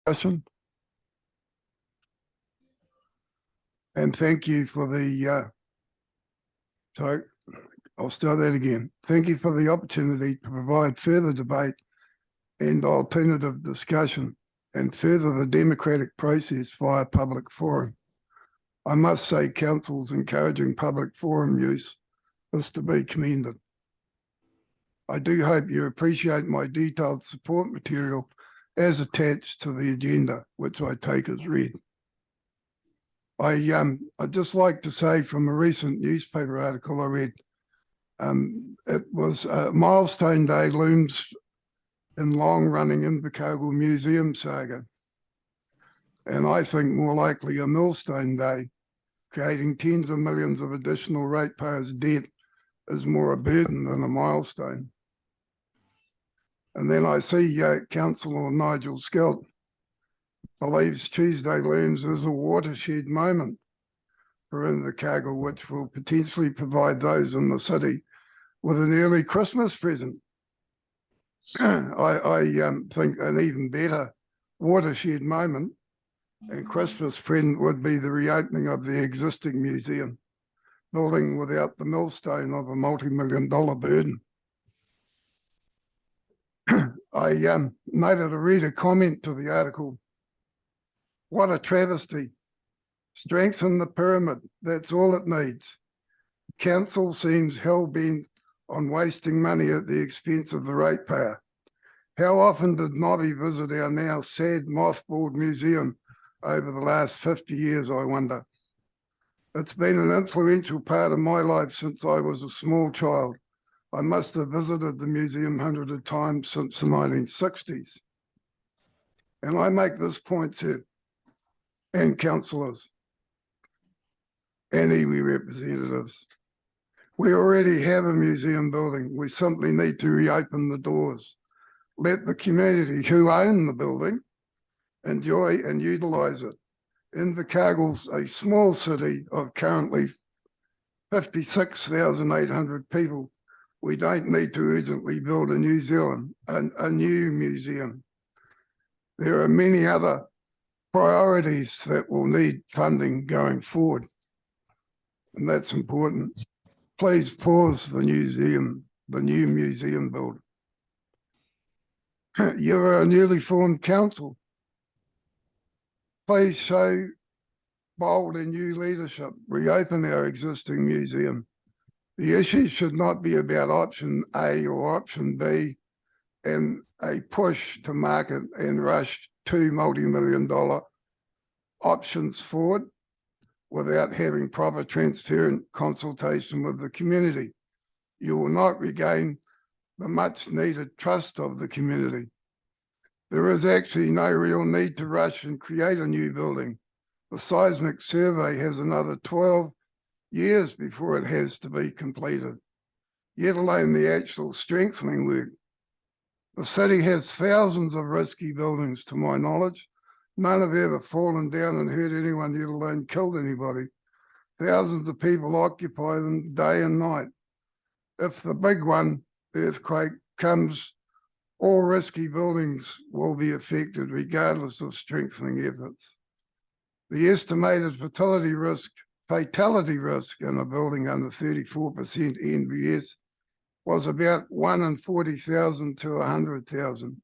discussion. And thank you for the, sorry, I'll start that again. Thank you for the opportunity to provide further debate and alternative discussion and further the democratic process via public forum. I must say council's encouraging public forum use is to be commended. I do hope you appreciate my detailed support material as attached to the agenda, which I take as read. I'd just like to say from a recent newspaper article I read, it was Milestone Day looms in long-running Invercargill Museum saga. And I think more likely a Millstone Day, creating tens of millions of additional ratepayers' debt is more a burden than a milestone. And then I see Councillor Nigel Skelt believes Tuesday looms is a watershed moment for Invercargill, which will potentially provide those in the city with an early Christmas present. I think an even better watershed moment and Christmas present would be the reopening of the existing museum building without the millstone of a multi-million-dollar burden. I noted a reader comment to the article. What a travesty. Strengthen the pyramid, that's all it needs. Council seems hell-bent on wasting money at the expense of the ratepayer. How often did Nobby visit our now sad mothballed museum over the last 50 years, I wonder? It's been an influential part of my life since I was a small child. I must have visited the museum hundreds of times since the 1960s. And I make this point too, and councillors and iwi representatives. We already have a museum building. We simply need to reopen the doors. Let the community who own the building enjoy and utilise it. Invercargill's a small city of currently 56,800 people. We don't need to urgently build a new museum. There are many other priorities that will need funding going forward. And that's important. Please pause the new museum build. You're a newly formed council. Please show bold and new leadership. Reopen our existing museum. The issue should not be about option A or option B and a push to market and rush two multi-million-dollar options forward without having proper transparent consultation with the community. You will not regain the much needed trust of the community. There is actually no real need to rush and create a new building. The seismic survey has another 12 years before it has to be completed, yet alone the actual strengthening work. The city has thousands of risky buildings, to my knowledge. None have ever fallen down and hurt anyone, yet alone killed anybody. Thousands of people occupy them day and night. If the big one, earthquake, comes, all risky buildings will be affected regardless of strengthening efforts. The estimated fatality risk in a building under 34% NBS was about 1 in 40,000 to 100,000.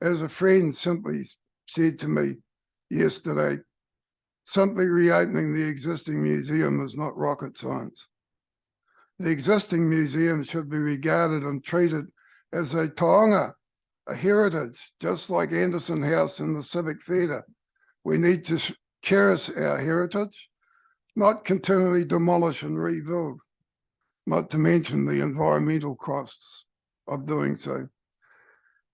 As a friend simply said to me yesterday, simply reopening the existing museum is not rocket science. The existing museum should be regarded and treated as a taonga, a heritage, just like Anderson House and the Civic Theatre. We need to cherish our heritage, not continually demolish and rebuild, not to mention the environmental costs of doing so.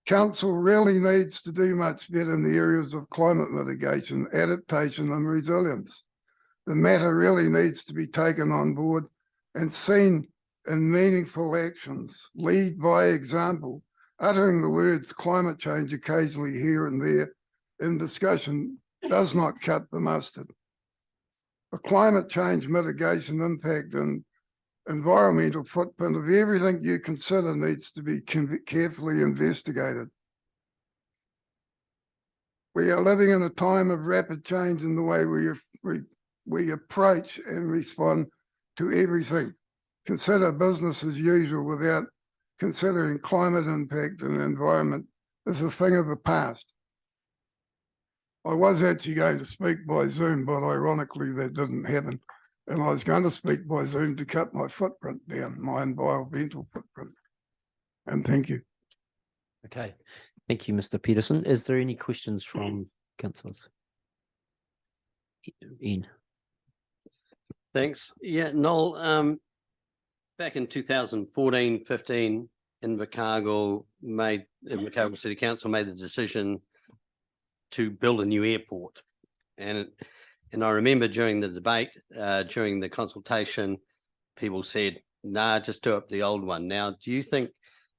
Council really needs to do much better in the areas of climate mitigation, adaptation and resilience. The matter really needs to be taken on board and seen in meaningful actions. Lead by example. Uttering the words climate change occasionally here and there in discussion does not cut the mustard. The climate change mitigation impact and environmental footprint of everything you consider needs to be carefully investigated. We are living in a time of rapid change in the way we approach and respond to everything. Consider business as usual without considering climate impact and environment is a thing of the past. I was actually going to speak by Zoom, but ironically that didn't happen. And I was going to speak by Zoom to cut my footprint down, my environmental footprint. And thank you. Okay, thank you, Mr. Peterson. Is there any questions from councillors? Ian. Thanks. Yeah, Noel, back in 2014-15 Invercargill City Council made the decision to build a new airport. And I remember during the debate, during the consultation, people said, nah, just do up the old one. Now, do you think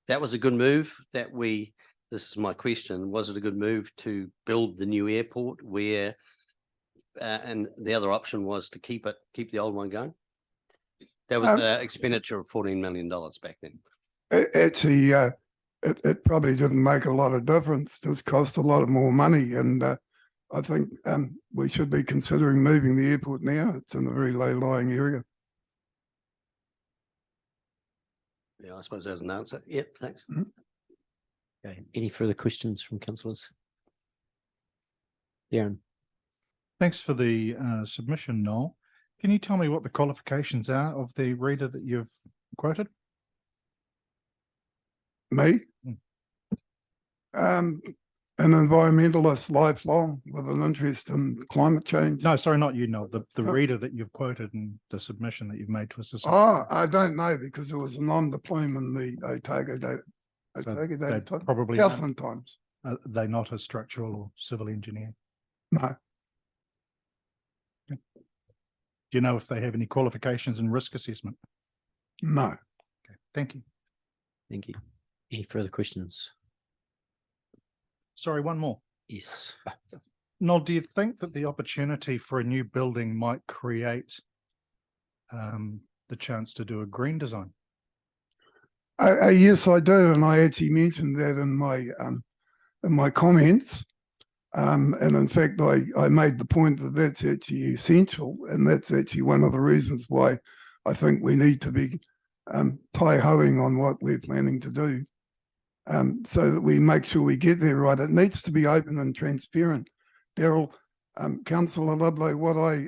that was a good move this is my question, was it a good move to build the new airport where, and the other option was to keep the old one going? That was an expenditure of $14 million back then. Actually, it probably didn't make a lot of difference. It just cost a lot of more money. And I think we should be considering moving the airport now. It's in a very low-lying area. Yeah, I suppose that's an answer. Yep, thanks. Mm-hmm. Okay, any further questions from councillors? Darren. Thanks for the submission, Noel. Can you tell me what the qualifications are of the reader that you've quoted? Me? An environmentalist lifelong with an interest in climate change. No, sorry, not you, Noel. The Oh. reader that you've quoted in the submission that you've made to us. Oh, I don't know because it was a non-diplomat in the Otago Daily. So Otago they Daily Times. probably Southland Times. are they not a structural or civil engineer? No. Do you know if they have any qualifications in risk assessment? No. Okay, thank you. Thank you. Any further questions? Sorry, one more. Yes. Noel, do you think that the opportunity for a new building might create the chance to do a green design? Yes, I do, and I actually mentioned that in my comments. And in fact, I made the point that that's actually essential, and that's actually one of the reasons why I think we need to be pie-hoing on what we're planning to do, so that we make sure we get there right. It needs to be open and transparent. Daryl, Councillor Ludlow, what I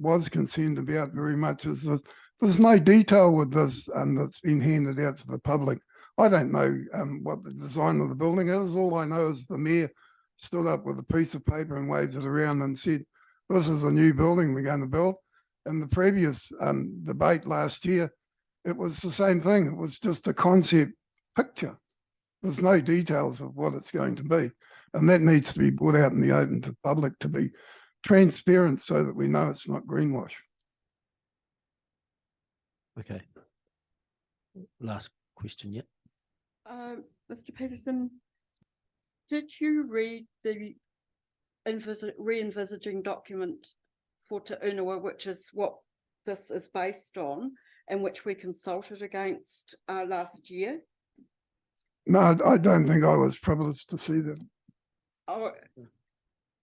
was concerned about very much is that there's no detail with this that's been handed out to the public. I don't know what the design of the building is. All I know is the mayor stood up with a piece of paper and waved it around and said, this is a new building we're going to build. In the previous debate last year, it was the same thing. It was just a concept picture. There's no details of what it's going to be. And that needs to be brought out in the open to the public to be transparent so that we know it's not greenwash. Okay. Last question yet. Mr. Peterson, did you read the re-envisaging document for Te Unua, which is what this is based on and which we consulted against last year? No, I don't think I was privileged to see that. Oh,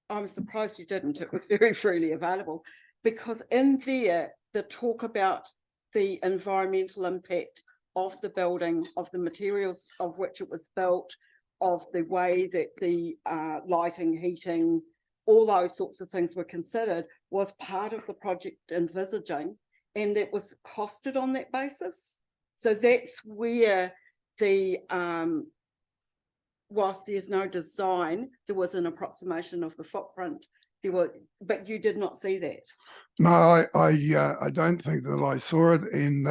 I'm surprised you didn't. It was very freely available, because in there, the talk about the environmental impact of the building, of the materials of which it was built, of the way that the lighting, heating, all those sorts of things were considered, was part of the project envisaging, and it was costed on that basis. So that's where the whilst there's no design, there was an approximation of the footprint. There were, but you did not see that. No, I don't think that I saw it, and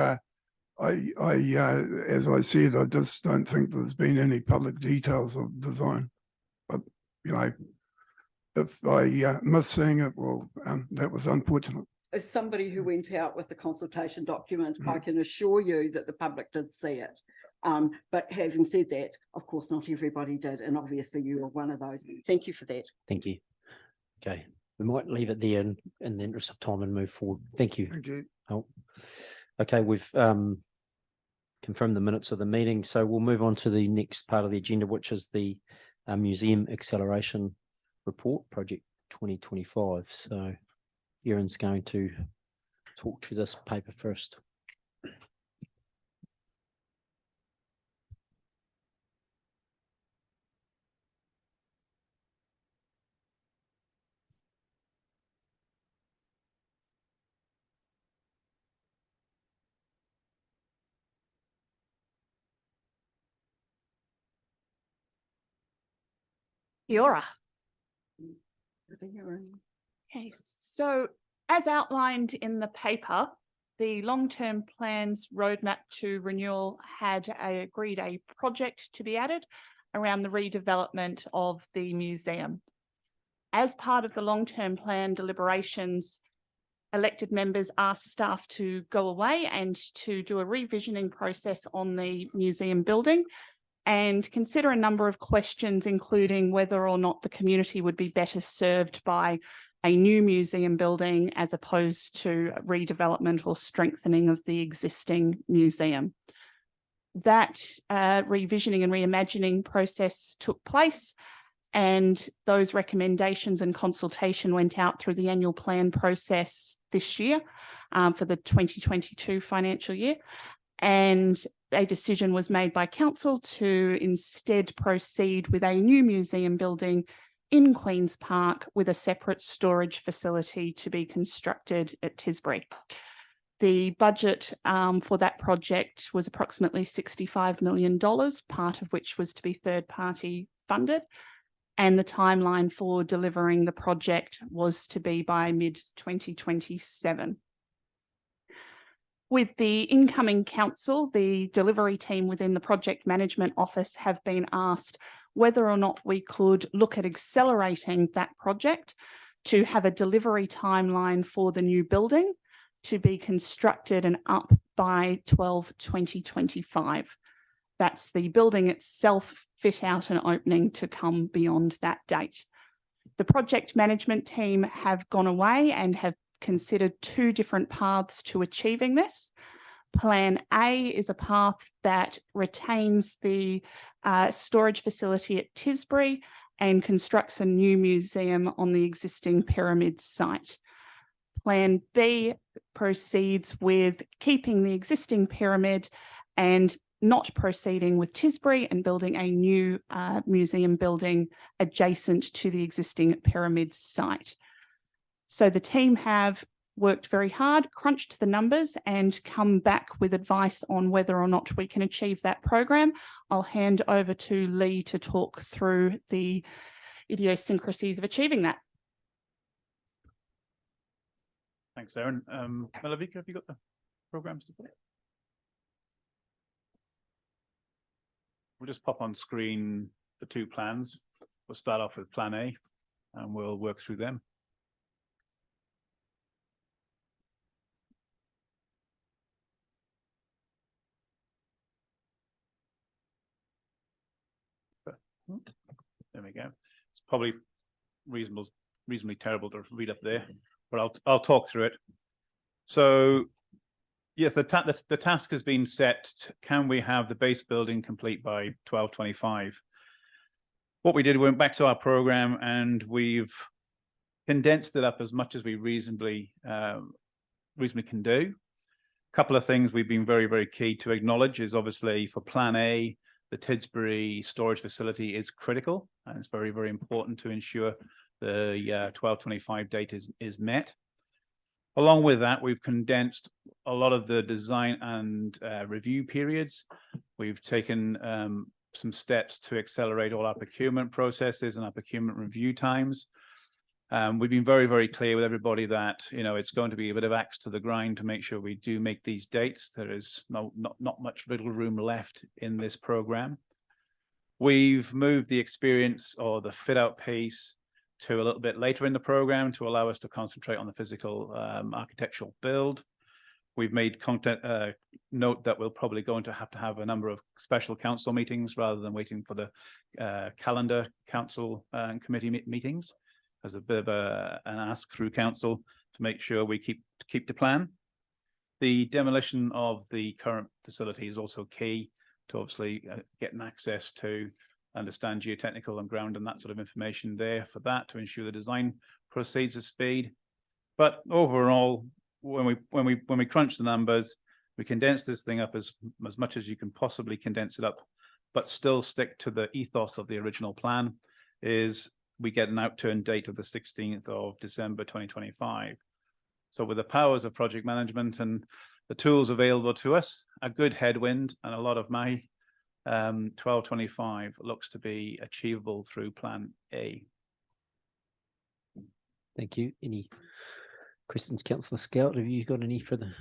as I said, I just don't think there's been any public details of design. But you know, if I missed seeing it, well, that was unfortunate. As somebody who went out with the consultation document, I can assure you that the public did see it. But having said that, of course, not everybody did, and obviously you were one of those. Thank you for that. Thank you. Okay, we might leave it there in the interest of time and move forward. Thank you. Thank you. Oh. Okay, we've confirmed the minutes of the meeting, so we'll move on to the next part of the agenda, which is the museum acceleration report, project 2025. So Erin's going to talk to this paper first. Kia ora. Okay, so as outlined in the paper, the long-term plans roadmap to renewal had agreed a project to be added around the redevelopment of the museum. As part of the long-term plan deliberations, elected members asked staff to go away and to do a revisioning process on the museum building and consider a number of questions, including whether or not the community would be better served by a new museum building as opposed to redevelopment or strengthening of the existing museum. That revisioning and reimagining process took place, and those recommendations and consultation went out through the annual plan process this year for the 2022 financial year. And a decision was made by council to instead proceed with a new museum building in Queen's Park with a separate storage facility to be constructed at Tisbury. The budget for that project was approximately $65 million, part of which was to be third-party funded, and the timeline for delivering the project was to be by mid-2027. With the incoming council, the delivery team within the project management office have been asked whether or not we could look at accelerating that project to have a delivery timeline for the new building to be constructed and up by 12/2025. That's the building itself, fit out and opening to come beyond that date. The project management team have gone away and have considered two different paths to achieving this. Plan A is a path that retains the storage facility at Tisbury and constructs a new museum on the existing pyramid site. Plan B proceeds with keeping the existing pyramid and not proceeding with Tisbury and building a new museum building adjacent to the existing pyramid site. So the team have worked very hard, crunched the numbers and come back with advice on whether or not we can achieve that program. I'll hand over to Lee to talk through the idiosyncrasies of achieving that. Thanks, Erin. Malavika, have you got the programs to put? We'll just pop on screen the two plans. We'll start off with Plan A and we'll work through them. There we go. It's probably reasonably terrible to read up there, but I'll talk through it. So yes, the task has been set. Can we have the base building complete by 12/25? What we did, we went back to our program and we've condensed it up as much as we reasonably can do. A couple of things we've been very, very key to acknowledge is obviously for Plan A, the Tisbury storage facility is critical, and it's very, very important to ensure the 12/25 date is met. Along with that, we've condensed a lot of the design and review periods. We've taken some steps to accelerate all our procurement processes and our procurement review times. We've been very, very clear with everybody that, you know, it's going to be a bit of axe to the grind to make sure we do make these dates. There is not much wiggle room left in this program. We've moved the experience or the fit out piece to a little bit later in the program to allow us to concentrate on the physical architectural build. We've made note that we'll probably going to have a number of special council meetings rather than waiting for the calendar council and committee meetings, as a bit of an ask through council to make sure we keep the plan. The demolition of the current facility is also key to obviously getting access to understand geotechnical and ground and that sort of information there for that to ensure the design proceeds at speed. But overall, when we crunch the numbers, we condense this thing up as much as you can possibly condense it up, but still stick to the ethos of the original plan. Is we get an outturn date of the 16th of December 2025. So with the powers of project management and the tools available to us, a good headwind and a lot of my 1225 looks to be achievable through Plan A. Thank you. Any questions, Councillor Scout? Have you got any further?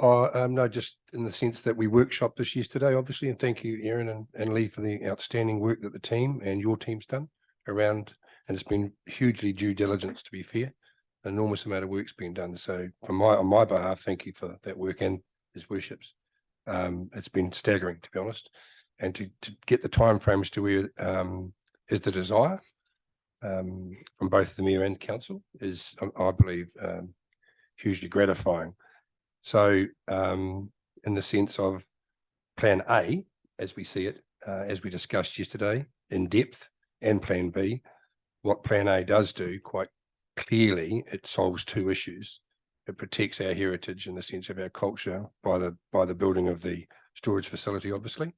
No, just in the sense that we workshopped this yesterday, obviously, and thank you, Erin and Lee, for the outstanding work that the team and your team's done around, and it's been hugely due diligence, to be fair. Enormous amount of work's been done. So on my behalf, thank you for that work and His Worship's. It's been staggering, to be honest. And to get the timeframes to where is the desire from both the Mayor and Council is, I believe, hugely gratifying. So in the sense of Plan A, as we see it, as we discussed yesterday in depth, and Plan B, what Plan A does do quite clearly, it solves two issues. It protects our heritage in the sense of our culture by the building of the storage facility, obviously,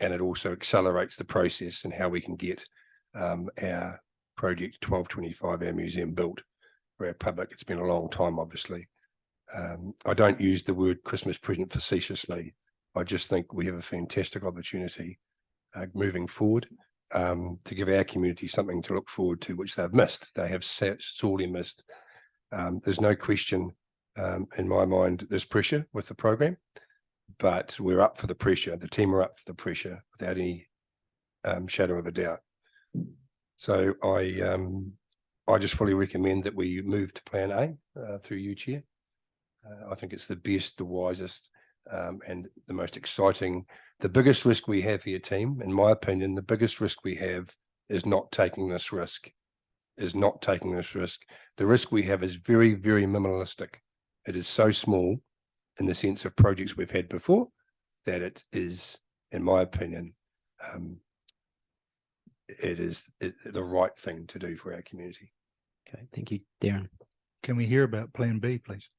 and it also accelerates the process and how we can get our project 1225, our museum, built for our public. It's been a long time, obviously. I don't use the word Christmas present facetiously. I just think we have a fantastic opportunity moving forward to give our community something to look forward to, which they've missed. They have sorely missed. There's no question in my mind there's pressure with the program, but we're up for the pressure. The team are up for the pressure without any shadow of a doubt. So I just fully recommend that we move to Plan A through you, Chair. I think it's the best, the wisest, and the most exciting. The biggest risk we have here, team, in my opinion, the biggest risk we have is not taking this risk. The risk we have is very, very minimalistic. It is so small in the sense of projects we've had before that it is, in my opinion, it is the right thing to do for our community. Okay, thank you, Darren. Can we hear about Plan B, please?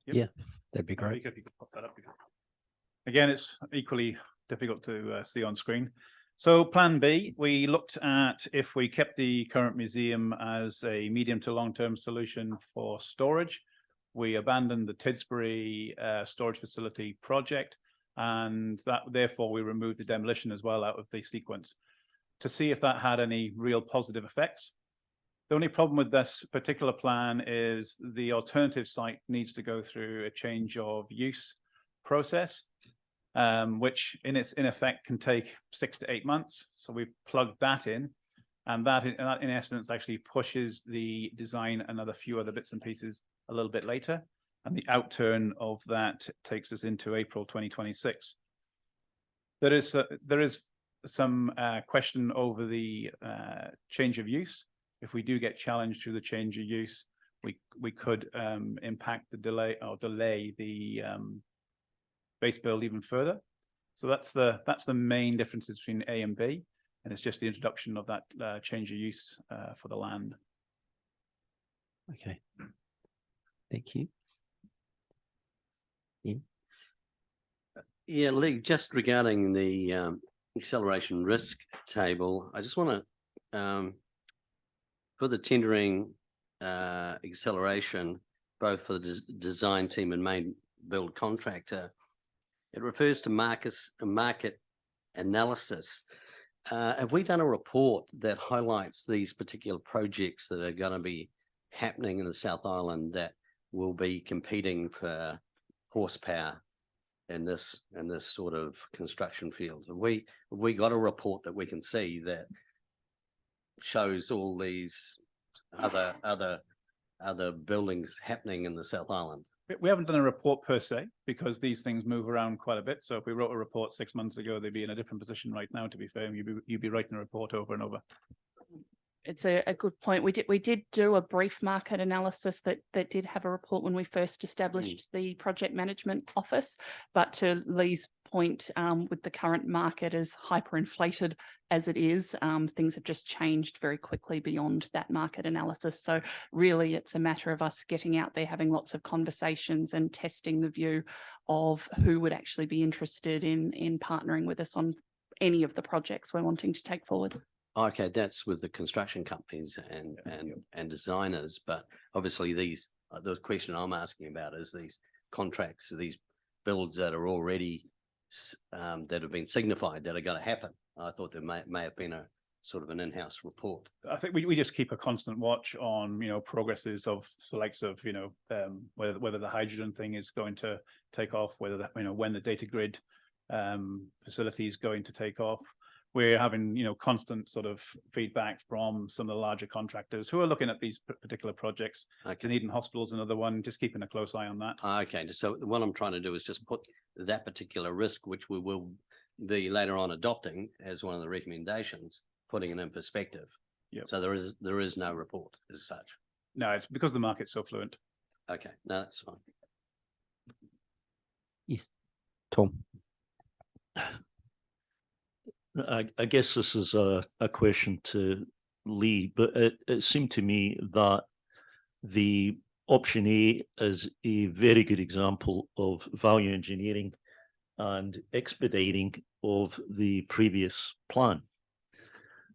That'd be great. If you could pop that up. Again, it's equally difficult to see on screen. So Plan B, we looked at if we kept the current museum as a medium to long-term solution for storage. We abandoned the Tidsbury storage facility project, and that therefore we removed the demolition as well out of the sequence to see if that had any real positive effects. The only problem with this particular plan is the alternative site needs to go through a change of use process, which in effect can take 6 to 8 months. So we've plugged that in, and that in essence actually pushes the design another few other bits and pieces a little bit later. And the outturn of that takes us into April 2026. There is some question over the change of use. If we do get challenged through the change of use, we could impact the delay the base build even further. So that's the main differences between A and B, and it's just the introduction of that change of use for the land. Okay, thank you. Yeah, Lee, just regarding the acceleration risk table, I just want to, for the tendering acceleration, both for the design team and main build contractor, it refers to market analysis. Have we done a report that highlights these particular projects that are going to be happening in the South Island that will be competing for horsepower in this sort of construction field? Have we got a report that we can see that shows all these other buildings happening in the South Island? We haven't done a report per se because these things move around quite a bit. So if we wrote a report 6 months ago, they'd be in a different position right now, to be fair. You'd be writing a report over and over. It's a good point. We did do a brief market analysis that did have a report when we first established the project management office. But to Lee's point, with the current market as hyperinflated as it is, things have just changed very quickly beyond that market analysis. So really, it's a matter of us getting out there, having lots of conversations and testing the view of who would actually be interested in partnering with us on any of the projects we're wanting to take forward. Okay, that's with the construction companies and designers, but obviously these, the question I'm asking about is these contracts, these builds that are already that have been signified that are going to happen. I thought there may have been a sort of an in-house report. I think we just keep a constant watch on, progresses of the likes of, whether the hydrogen thing is going to take off, whether that, when the data grid facility is going to take off. We're having, constant sort of feedback from some of the larger contractors who are looking at these particular projects. Okay. Dunedin Hospital's another one, just keeping a close eye on that. Okay, so what I'm trying to do is just put that particular risk, which we will be later on adopting as one of the recommendations, putting it in perspective. Yep. So there is no report as such. No, it's because the market's so fluent. Okay, no, that's fine. Yes, Tom. I guess this is a question to Lee, but it seemed to me that the option A is a very good example of value engineering and expediting of the previous plan.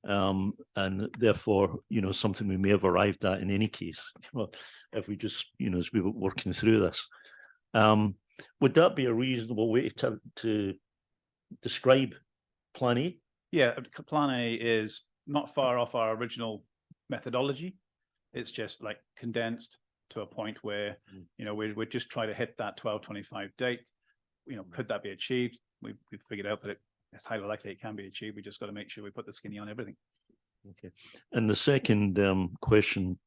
And therefore, something we may have arrived at in any case, if we just, as we were working through this. Would that be a reasonable way to describe Plan A? Yeah, Plan A is not far off our original methodology. It's just like condensed to a point where, we're just trying to hit that 12/25 date. Could that be achieved? We've figured out that it's highly likely it can be achieved. We just got to make sure we put the skinny on everything. Okay. And the second question,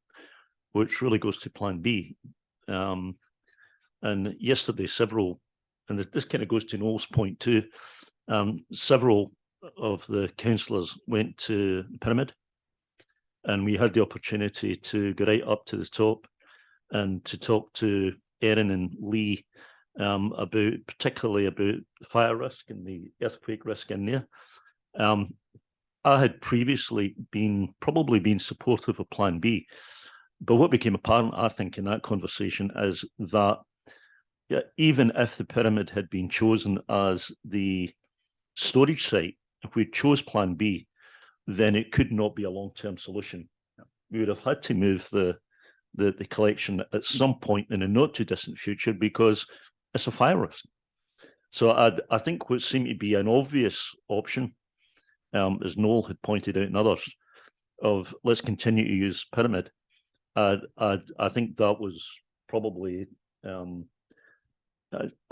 which really goes to Plan B, and yesterday several, and this kind of goes to Noel's point too, several of the councillors went to the Pyramid, and we had the opportunity to go right up to the top and to talk to Erin and Lee particularly about the fire risk and the earthquake risk in there. I had previously probably been supportive of Plan B, but what became apparent, I think, in that conversation is that even if the Pyramid had been chosen as the storage site, if we chose Plan B, then it could not be a long-term solution. We would have had to move the collection at some point in the not too distant future because it's a fire risk. So I think what seemed to be an obvious option, as Noel had pointed out and others, of let's continue to use Pyramid. I think that was probably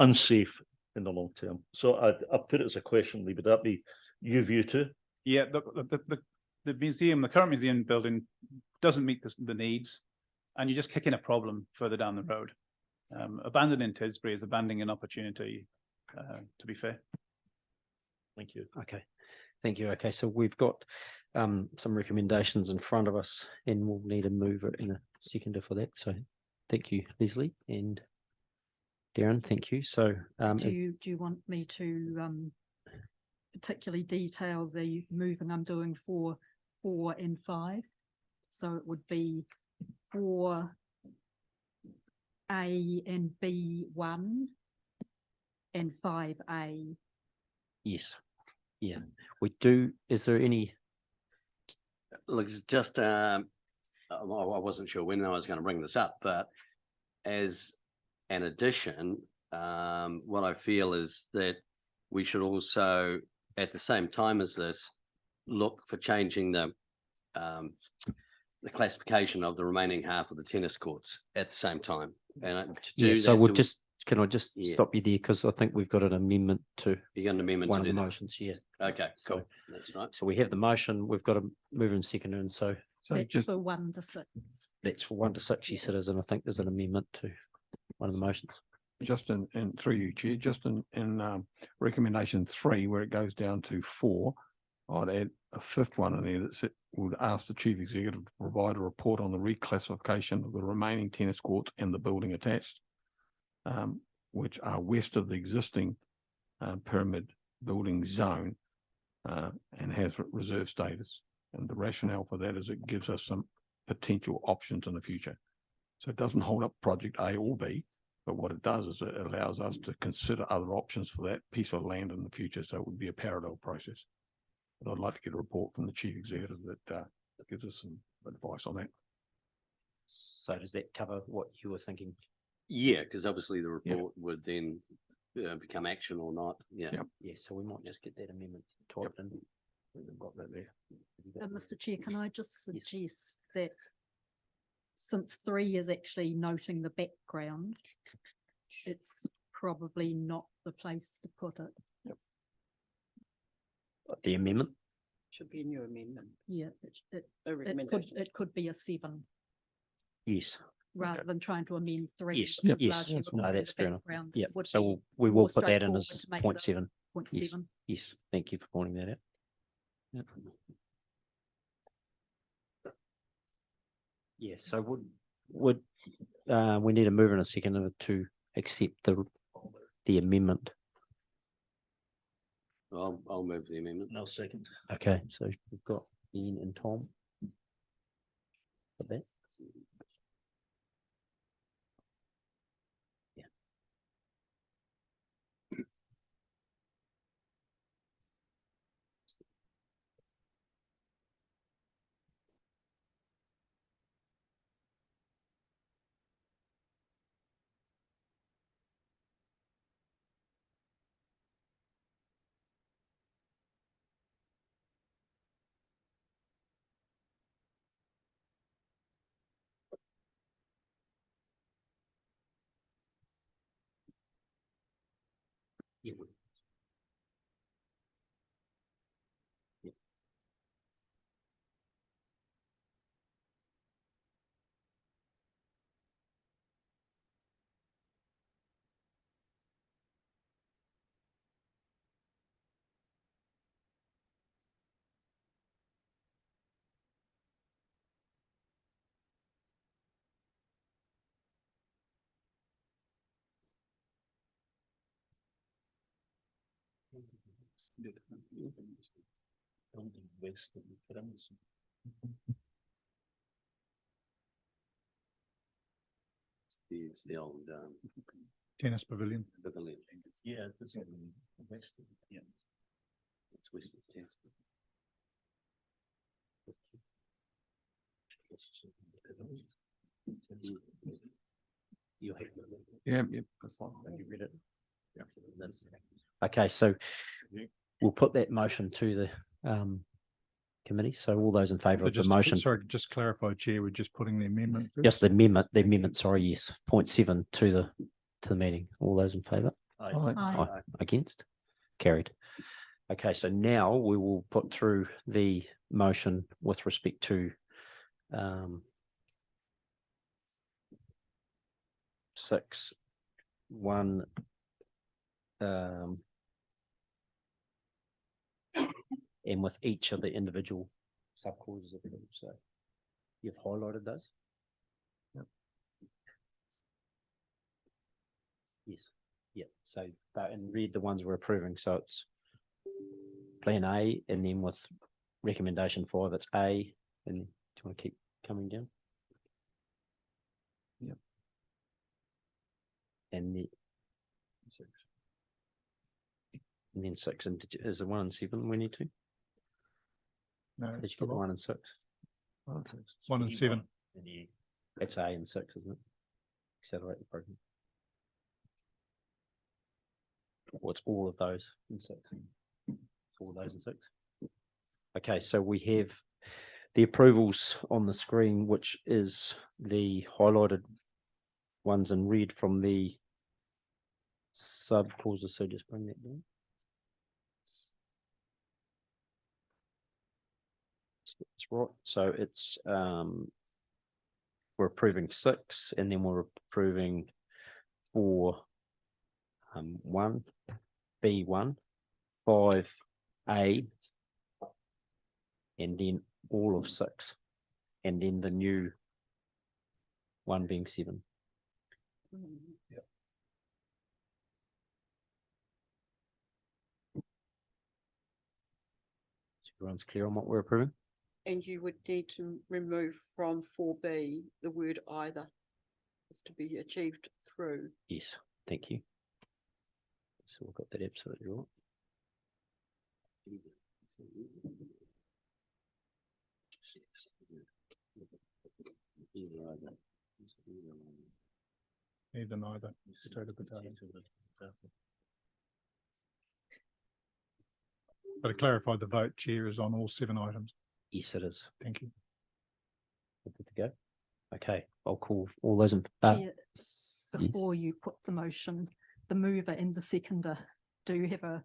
unsafe in the long term. So I put it as a question, Lee. Would that be your view too? Yeah, the museum, the current museum building doesn't meet the needs, and you're just kicking a problem further down the road. Abandoning Tisbury is abandoning an opportunity, to be fair. Thank you. Okay, thank you. Okay, so we've got some recommendations in front of us, and we'll need a mover in a seconder for that. So thank you, Leslie and Darren. Thank you. So do you want me to particularly detail the moving I'm doing for 4 and 5? So it would be 4A and B1 and 5A. yes, yeah, we do. Is there any? Look, it's just I wasn't sure when I was going to bring this up, but as an addition, what I feel is that we should also, at the same time as this, look for changing the classification of the remaining half of the tennis courts at the same time. And to do So that, we'll can I just Yeah. stop you there, because I think we've got an amendment to you got an amendment one to of do the that. motions. Yeah. Okay, cool. So- That's right. So we have the motion. We've got a mover and seconder, and so So That's just, for 1 to 6. that's for 1 to 6. He said, and I think there's an amendment to one of the motions. just in through you, Chair, just in recommendation 3, where it goes down to 4, I'd add a 5th one in there that would ask the chief executive to provide a report on the reclassification of the remaining tennis courts and the building attached, which are west of the existing pyramid building zone and has reserve status. And the rationale for that is it gives us some potential options in the future. So it doesn't hold up project A or B, but what it does is it allows us to consider other options for that piece of land in the future. So it would be a parallel process. But I'd like to get a report from the chief executive that gives us some advice on that. So does that cover what you were thinking? Yeah, because obviously the Yeah. report would then become action or not. Yeah. Yep. Yeah, so we might just get that amendment typed in. We've got that there. Mr. Chair, can I just Yes. suggest that since 3 is actually noting the background, it's probably not the place to put it. The amendment? Should be a new amendment. Yeah, A it could, recommendation. it could be a 7, Yes, rather than trying to amend 3. yes, It's yes. largely No, looking at that's the fair enough. background. Yeah, It would so be we more will put that in straightforward as to make it point a 7. Point Yes. 7. Yes, thank you for pointing that out. Yep. Yeah, so would we need a mover in a second to accept the amendment? I'll move the amendment. No second. Okay, so we've got Ian and Tom. For that. Yeah. Yeah. Yeah. It's the old Tennis pavilion. pavilion. Yeah, this is west. Yeah. It's west of Tennis. You Yeah, that's fine. you read it? Yeah. Okay, so we'll put that motion to the committee. So all those in favour of the motion, Sorry, just clarify, Chair, we're just putting the amendment. just the amendment, sorry, yes, point 7 to the meeting. All those in favour? Aye. Aye. Against? Carried. Okay, so now we will put through the motion with respect to 6.1 and with each of the individual subclauses approved. So you've highlighted those? Yep. Yes. Yeah. So and read the ones we're approving. So it's plan A, and then with recommendation 5, it's A, and do you want to keep coming down? Yep. And then 6, and is the 1 and 7 we need to? No, Did it's you get the the 1 and 6? 1 and 7. That's A and 6, isn't it? Accelerate the program. Well, it's all of those in 6. All of those in 6. Okay, so we have the approvals on the screen, which is the highlighted ones in red from the sub clauses. So just bring that down. That's right. So it's we're approving 6, and then we're approving 4, 1, B1, 5A, and then all of 6, and then the new one being 7. Everyone's clear on what we're approving? And you would need to remove from 4B the word either. Is to be achieved through. Yes, thank you. So we've got that absolutely right. Either neither. Potato, potato. But to clarify, the vote, Chair, is on all 7 items. Yes, it is. Thank you. We're good to go. Okay, I'll call all those in. Chair, before yes. you put the motion, the mover and the seconder do have a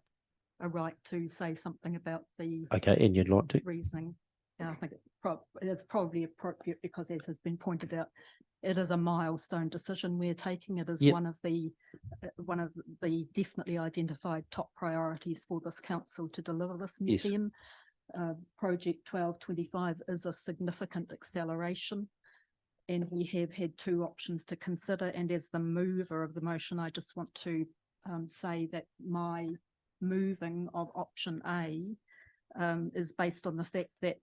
right to say something about the Okay, and you'd like to? reasoning. And I think it's probably appropriate because, as has been pointed out, it is a milestone decision we're taking. It is Yep. one of the definitely identified top priorities for this council to deliver this Yes. museum. Project 1225 is a significant acceleration. And we have had 2 options to consider. And as the mover of the motion, I just want to say that my moving of option A is based on the fact that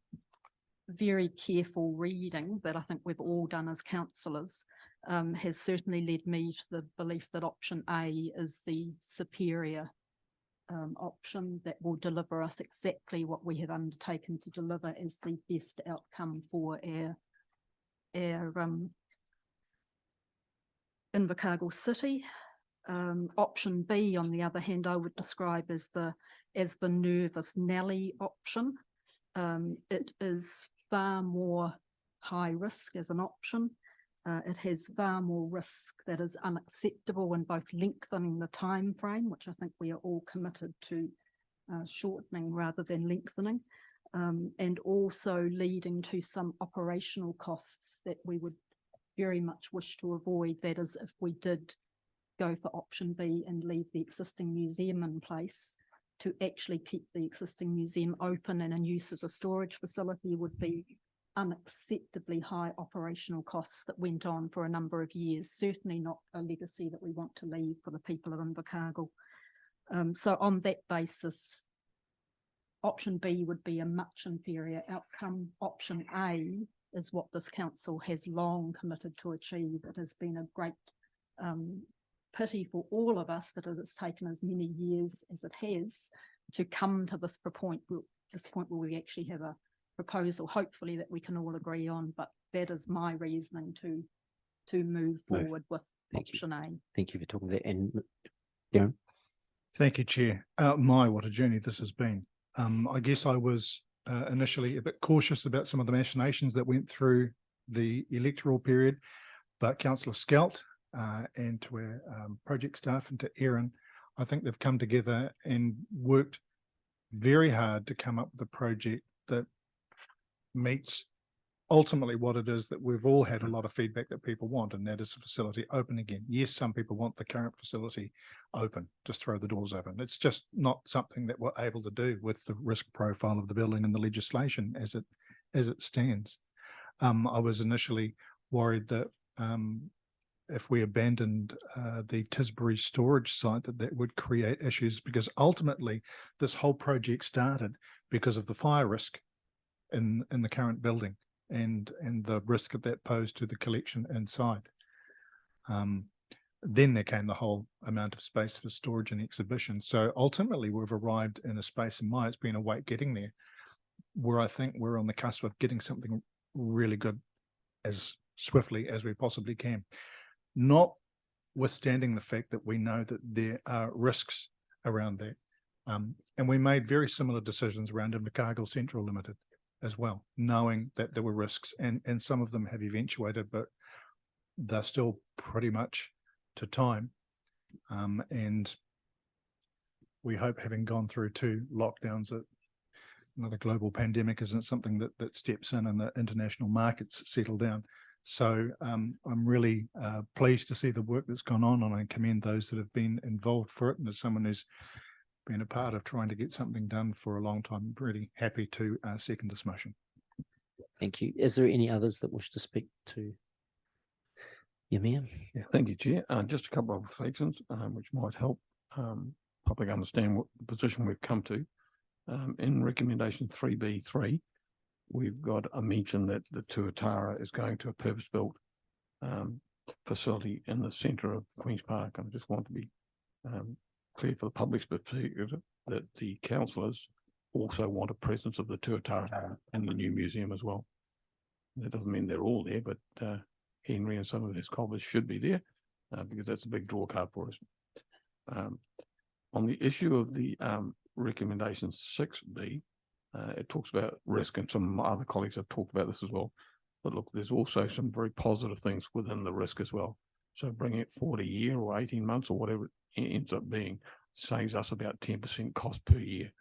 very careful reading that I think we've all done as councillors has certainly led me to the belief that option A is the superior option that will deliver us exactly what we have undertaken to deliver as the best outcome for our Invercargill City. Option B, on the other hand, I would describe as the nervous Nelly option. It is far more high risk as an option. It has far more risk that is unacceptable in both lengthening the time frame, which I think we are all committed to shortening rather than lengthening, and also leading to some operational costs that we would very much wish to avoid. That is, if we did go for option B and leave the existing museum in place, to actually keep the existing museum open and in use as a storage facility would be unacceptably high operational costs that went on for a number of years, certainly not a legacy that we want to leave for the people of Invercargill. So on that basis, option B would be a much inferior outcome. Option A is what this council has long committed to achieve. It has been a great pity for all of us that it has taken as many years as it has to come to this point where we actually have a proposal, hopefully, that we can all agree on. But that is my reasoning to move forward with option A. Thank you for talking to that. And Darren? Thank you, Chair. What a journey this has been. I guess I was initially a bit cautious about some of the machinations that went through the electoral period, but Councillor Scalt and to our project staff and to Erin, I think they've come together and worked very hard to come up with a project that meets ultimately what it is that we've all had a lot of feedback that people want, and that is the facility open again. Yes, some people want the current facility open, just throw the doors open. It's just not something that we're able to do with the risk profile of the building and the legislation as it stands. I was initially worried that if we abandoned the Tisbury storage site, that would create issues, because ultimately this whole project started because of the fire risk in the current building and the risk that posed to the collection inside. Then there came the whole amount of space for storage and exhibition. So ultimately we've arrived in a space, in it's been a wait getting there, where I think we're on the cusp of getting something really good as swiftly as we possibly can. Notwithstanding the fact that we know that there are risks around that. And we made very similar decisions around Invercargill Central Limited as well, knowing that there were risks, and some of them have eventuated, but they're still pretty much to time. And we hope, having gone through 2 lockdowns, that another global pandemic isn't something that steps in and the international markets settle down. So I'm really pleased to see the work that's gone on, and I commend those that have been involved for it. And as someone who's been a part of trying to get something done for a long time, I'm really happy to second this motion. Thank you. Is there any others that wish to speak to your man? Yeah, thank you, Chair. Just a couple of reflections which might help public understand what the position we've come to. in recommendation 3B3, we've got a mention that the Tuatara is going to a purpose-built facility in the centre of Queen's Park. I just want to be clear for the public's perspective that the councillors also want a presence of the Tuatara in the new museum as well. That doesn't mean they're all there, but Henry and some of his cobbers should be there because that's a big draw card for us. On the issue of the recommendation 6B, it talks about risk, and some of my other colleagues have talked about this as well. But look, there's also some very positive things within the risk as well. So bringing it forward a year or 18 months or whatever it ends up being saves us about 10% cost per year.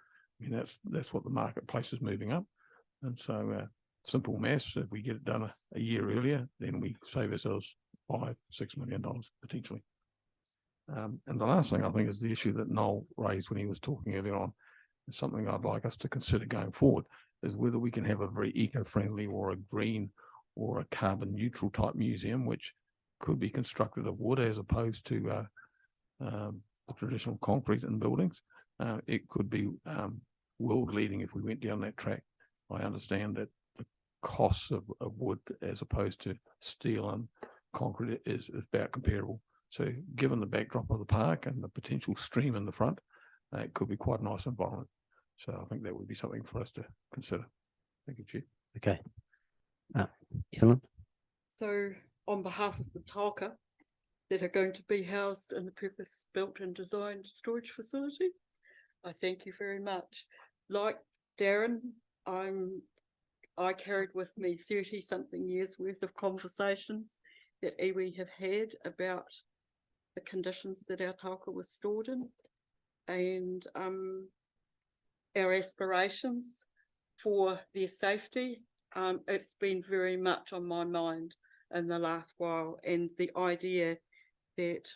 I mean, that's what the marketplace is moving up. And so simple maths, if we get it done a year earlier, then we save ourselves $5-6 million potentially. And the last thing I think is the issue that Noel raised when he was talking earlier on. It's something I'd like us to consider going forward, is whether we can have a very eco-friendly or a green or a carbon neutral type museum, which could be constructed of wood as opposed to the traditional concrete in buildings. It could be world leading if we went down that track. I understand that the costs of wood as opposed to steel and concrete is about comparable. So given the backdrop of the park and the potential stream in the front, it could be quite a nice environment. So I think that would be something for us to consider. Thank you, Chair. Okay. Evelyn? So on behalf of the Tauka that are going to be housed in the purpose-built and designed storage facility, I thank you very much. Like Darren, I carried with me 30-something years worth of conversations that iwi have had about the conditions that our Tauka was stored in, and our aspirations for their safety. It's been very much on my mind in the last while, and the idea that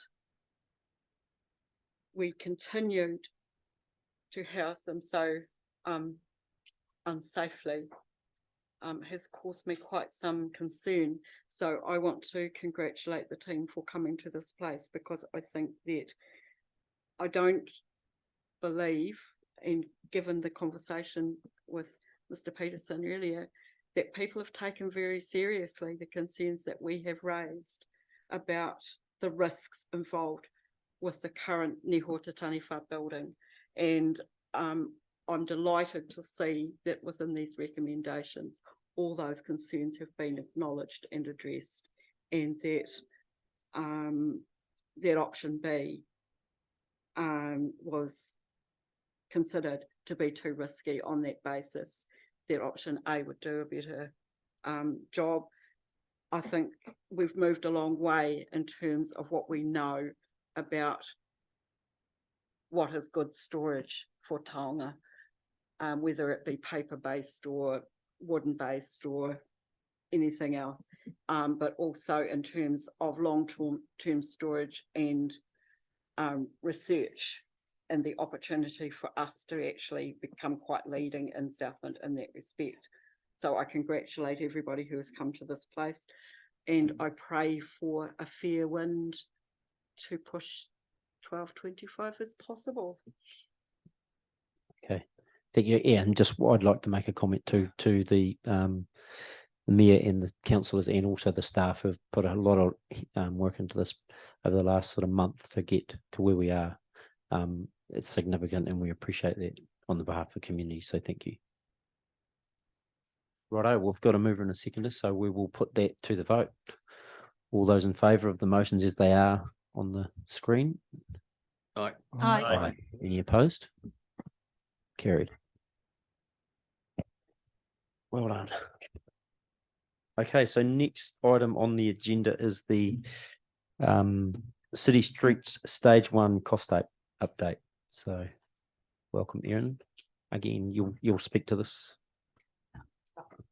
we continued to house them so unsafely has caused me quite some concern. So I want to congratulate the team for coming to this place, because I think that I don't believe, and given the conversation with Mr. Peterson earlier, that people have taken very seriously the concerns that we have raised about the risks involved with the current Niho Te Taniwha building. And I'm delighted to see that within these recommendations, all those concerns have been acknowledged and addressed, and that that option B was considered to be too risky on that basis. That option A would do a better job. I think we've moved a long way in terms of what we know about what is good storage for taonga, whether it be paper-based or wooden-based or anything else, but also in terms of long-term storage and research, and the opportunity for us to actually become quite leading in Southland in that respect. So I congratulate everybody who has come to this place, and I pray for a fair wind to push 1225 as possible. Okay, thank you. Yeah, and just I'd like to make a comment to the mayor and the councillors, and also the staff who've put a lot of work into this over the last sort of month to get to where we are. It's significant, and we appreciate that on the behalf of the community. So thank you. Righto, we've got a mover and a seconder, so we will put that to the vote. All those in favour of the motions as they are on the screen? Aye. Aye. Any opposed? Carried. Well done. Okay, so next item on the agenda is the City Streets Stage 1 cost update. So welcome, Erin. Again, you'll speak to this.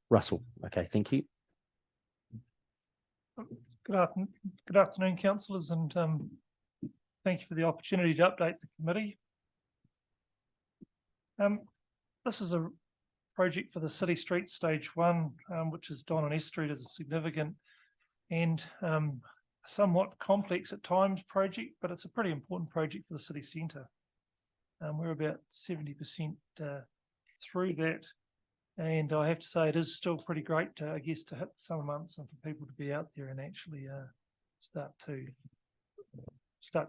Russell. Okay, thank you. Good afternoon, councillors, and thank you for the opportunity to update the committee. This is a project for the City Street Stage 1, which is Don and S Street, is a significant and somewhat complex at times project, but it's a pretty important project for the city centre. We're about 70% through that. And I have to say, it is still pretty great to, I guess, to hit the summer months and for people to be out there and actually start to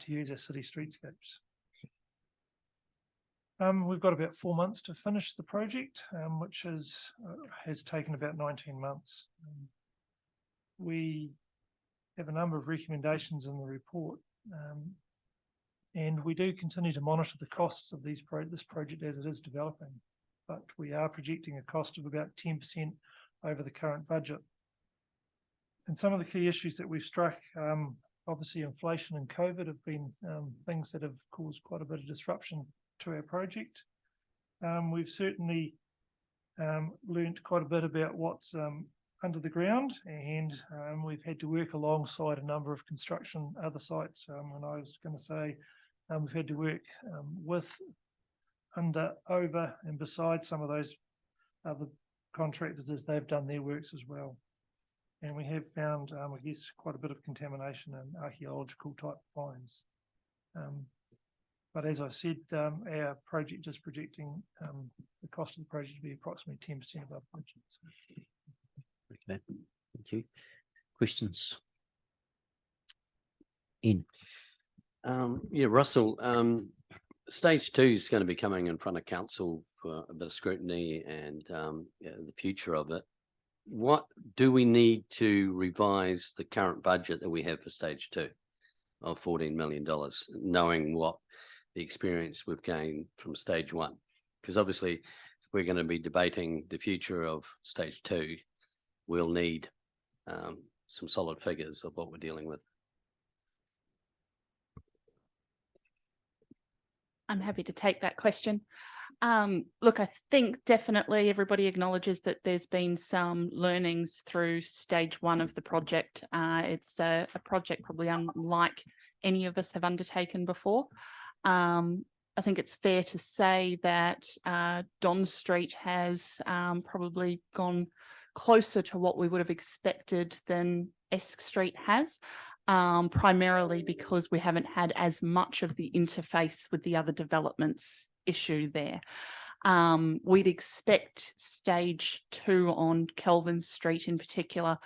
use our city streetscapes. We've got about 4 months to finish the project, which has taken about 19 months. We have a number of recommendations in the report, and we do continue to monitor the costs of this project as it is developing, but we are projecting a cost of about 10% over the current budget. And some of the key issues that we've struck, obviously inflation and COVID have been things that have caused quite a bit of disruption to our project. We've certainly learned quite a bit about what's under the ground, and we've had to work alongside a number of construction other sites. And I was going to say we've had to work with, under, over and beside some of those other contractors as they've done their works as well. And we have found, I guess, quite a bit of contamination and archaeological type finds. But as I said, our project is projecting the cost of the project to be approximately 10% above budget. Okay, thank you. Questions? Ian? Yeah, Russell, stage 2 is going to be coming in front of council for a bit of scrutiny and the future of it. What do we need to revise the current budget that we have for stage 2 of $14 million, knowing what the experience we've gained from stage 1? Because obviously, if we're going to be debating the future of stage 2, we'll need some solid figures of what we're dealing with. I'm happy to take that question. Look, I think definitely everybody acknowledges that there's been some learnings through stage 1 of the project. It's a project probably unlike any of us have undertaken before. I think it's fair to say that Don Street has probably gone closer to what we would have expected than Esk Street has. Primarily because we haven't had as much of the interface with the other developments issue there. We'd expect stage 2 on Kelvin Street in particular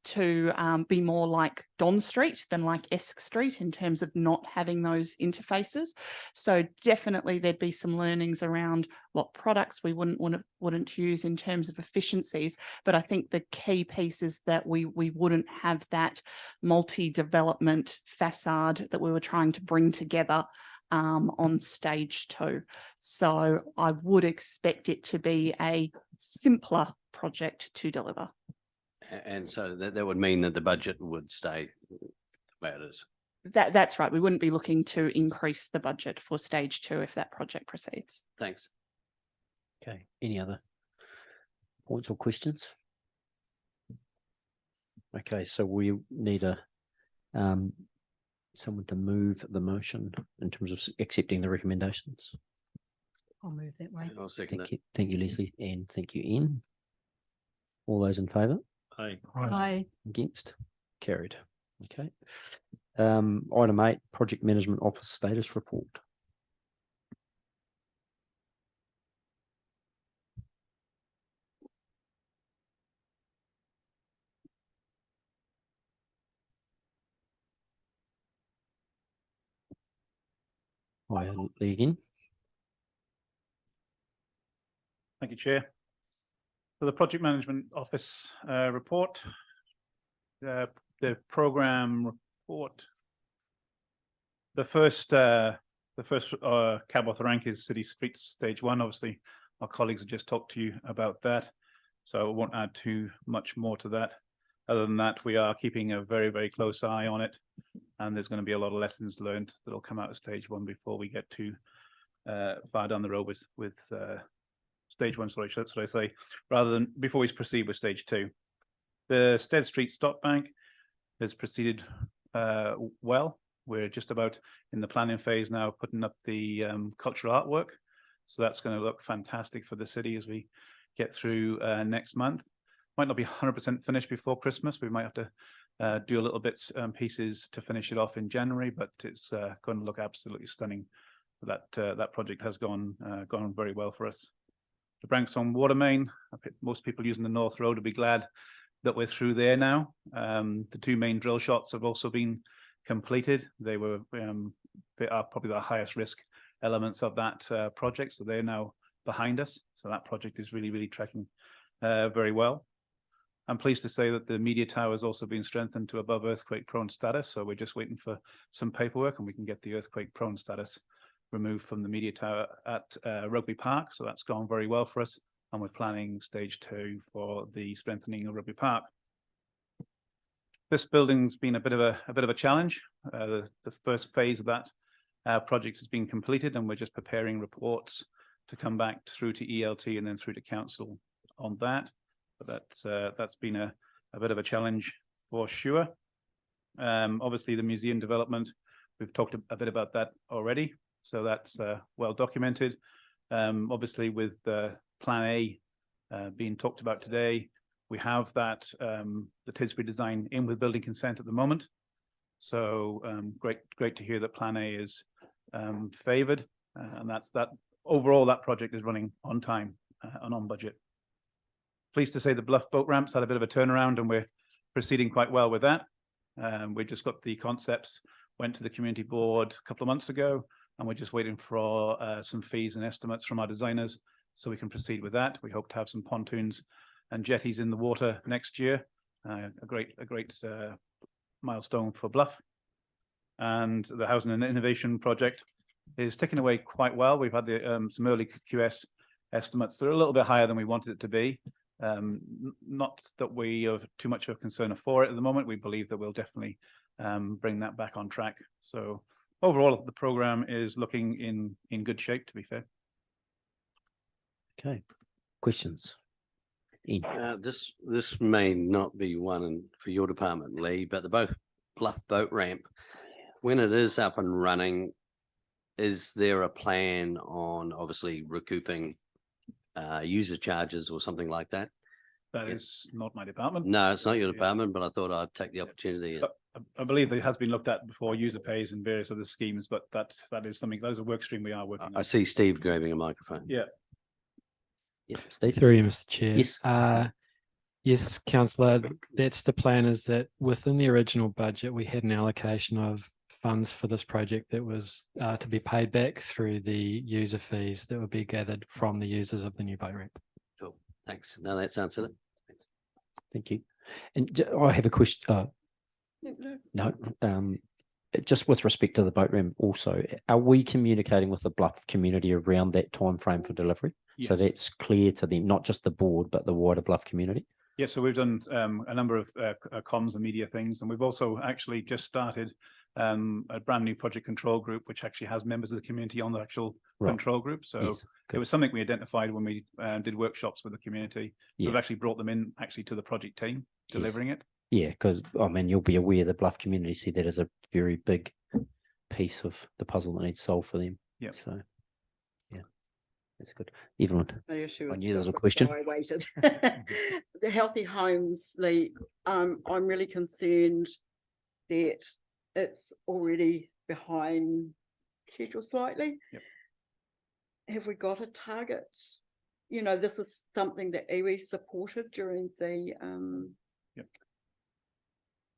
to be more like Don Street than like Esk Street in terms of not having those interfaces. So definitely there'd be some learnings around what products we wouldn't use in terms of efficiencies. But I think the key piece is that we wouldn't have that multi-development facade that we were trying to bring together on stage 2. So I would expect it to be a simpler project to deliver. And so that would mean that the budget would stay where it is. That's right. We wouldn't be looking to increase the budget for stage 2 if that project proceeds. Thanks. Okay, any other points or questions? Okay, so we need someone to move the motion in terms of accepting the recommendations. I'll move that way. I'll second Thank that. you, thank you, Leslie, and thank you, Ian. All those in favour? Aye. Aye. Against? Carried. Okay. Item 8, Project Management Office Status Report. Hi, Lee again. Thank you, Chair. For the Project Management Office report, the programme report, the first Cab Rank is City Streets Stage 1. Obviously, our colleagues have just talked to you about that, so I won't add too much more to that. Other than that, we are keeping a very, very close eye on it, and there's going to be a lot of lessons learned that will come out of stage 1 before we get too far down the road with stage 1, sorry, should I say, rather than before we proceed with stage 2. The Stead Street Stock Bank has proceeded well. We're just about in the planning phase now, putting up the cultural artwork. So that's going to look fantastic for the city as we get through next month. Might not be 100% finished before Christmas. We might have to do a little bits pieces to finish it off in January, but it's going to look absolutely stunning. That project has gone very well for us. the Branksome water main. Most people using the North Road will be glad that we're through there now. The two main drill shots have also been completed. They were they are probably the highest risk elements of that project, so they're now behind us. So that project is really tracking very well. I'm pleased to say that the media tower has also been strengthened to above earthquake prone status. So we're just waiting for some paperwork and we can get the earthquake prone status removed from the media tower at Rugby Park. So that's gone very well for us. And we're planning stage 2 for the strengthening of Rugby Park. This building's been a bit of a challenge. The first phase of that project has been completed and we're just preparing reports to come back through to ELT and then through to council on that. But that's been a bit of a challenge for sure. Obviously the museum development, we've talked a bit about that already. So that's well documented. Obviously with Plan A being talked about today, we have that the Tisbury design in with building consent at the moment. So great to hear that Plan A is favoured, and that's that. Overall, that project is running on time and on budget. Pleased to say the Bluff boat ramps had a bit of a turnaround, and we're proceeding quite well with that. We just got the concepts, went to the community board a couple of months ago, and we're just waiting for some fees and estimates from our designers so we can proceed with that. We hope to have some pontoons and jetties in the water next year. A great milestone for Bluff. And the Housing and Innovation project is ticking away quite well. We've had the some early QS estimates. They're a little bit higher than we wanted it to be. Not that we have too much of a concern for it at the moment. We believe that we'll definitely bring that back on track. So overall, the program is looking in good shape, to be fair. Okay, questions? Ian? This may not be one for your department, Lee, but the Bluff boat ramp, when it is up and running, is there a plan on obviously recouping user charges or something like that? That is not my department. No, it's not your department, but I thought I'd take the opportunity. I believe it has been looked at before, user pays and various other schemes, but that is something, that is a work stream we are working I on. see Steve grabbing a microphone. Yeah. Yeah, Steve? Through you, Mr. Chair. Yes. Yes, councillor, that's the plan, is that within the original budget, we had an allocation of funds for this project that was to be paid back through the user fees that would be gathered from the users of the new boat ramp. Cool. Thanks. No, that's answered it. Thanks. Thank you. And I have a question. No, just with respect to the boat ramp also, are we communicating with the Bluff community around that time frame for delivery? So Yes. that's clear to them, not just the board, but the wider Bluff community? Yeah, so we've done a number of comms and media things, and we've also actually just started a brand new project control group, which actually has members of the community on the actual Right. control group. So Yes, it good. was something we identified when we did workshops with the community. So Yeah. we've actually brought them in actually to the project team delivering it. Yeah, because I mean, you'll be aware the Bluff community see that as a very big piece of the puzzle that needs solved for them. Yeah. So, yeah, that's good. Evelyn, The issue I is knew there was a just question. why I waited. The Healthy Homes, Lee, I'm really concerned that it's already behind schedule slightly. Yep. Have we got a target? You know, this is something that iwi supported during the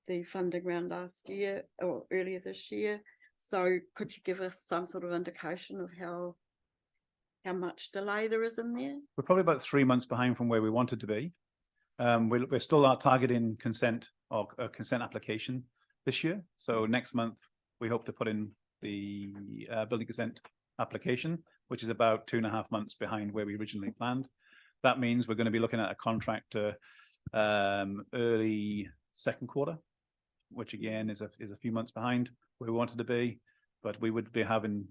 the funding round last year or earlier this year. So could you give us some sort of indication of how much delay there is in there? We're probably about 3 months behind from where we wanted to be. We're still targeting consent or a consent application this year. So next month, we hope to put in the building consent application, which is about 2.5 months behind where we originally planned. That means we're going to be looking at a contract early second quarter, which again is a few months behind where we wanted to be, but we would be having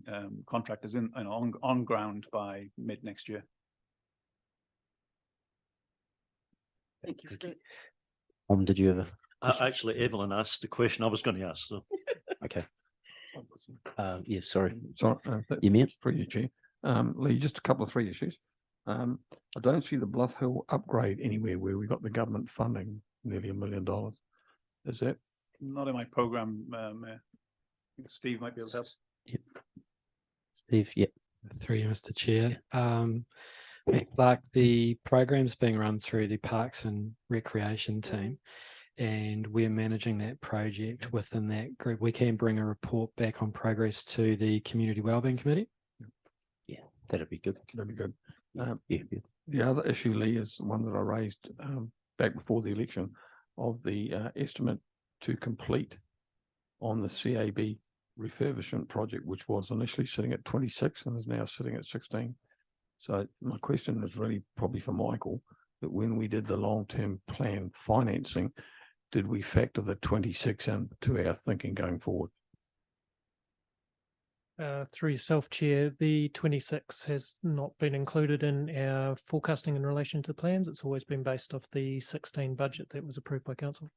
contractors on ground by mid next year. Thank you for that. Did you have a Actually, Evelyn asked the question I was going to ask. So. okay? Yeah, sorry. Sorry, You mean? for you, Chair. Lee, just a couple of 3 issues. I don't see the Bluff Hill upgrade anywhere where we got the government funding nearly $1 million. Is that? Not in my program. Steve might be able to help. Steve, yeah. Through you, Mr. Chair. Clark, the program's being run through the Parks and Recreation team, and we're managing that project within that group. We can bring a report back on progress to the Community Wellbeing Committee. Yeah, that'd be good. That'd be good. Yeah, yeah. The other issue, Lee, is one that I raised back before the election of the estimate to complete on the CAB refurbishment project, which was initially sitting at 26 and is now sitting at 16. So my question is really probably for Michael, that when we did the long-term plan financing, did we factor the 26 into our thinking going forward? Through yourself, Chair, the 26 has not been included in our forecasting in relation to plans. It's always been based off the 16 budget that was approved by council.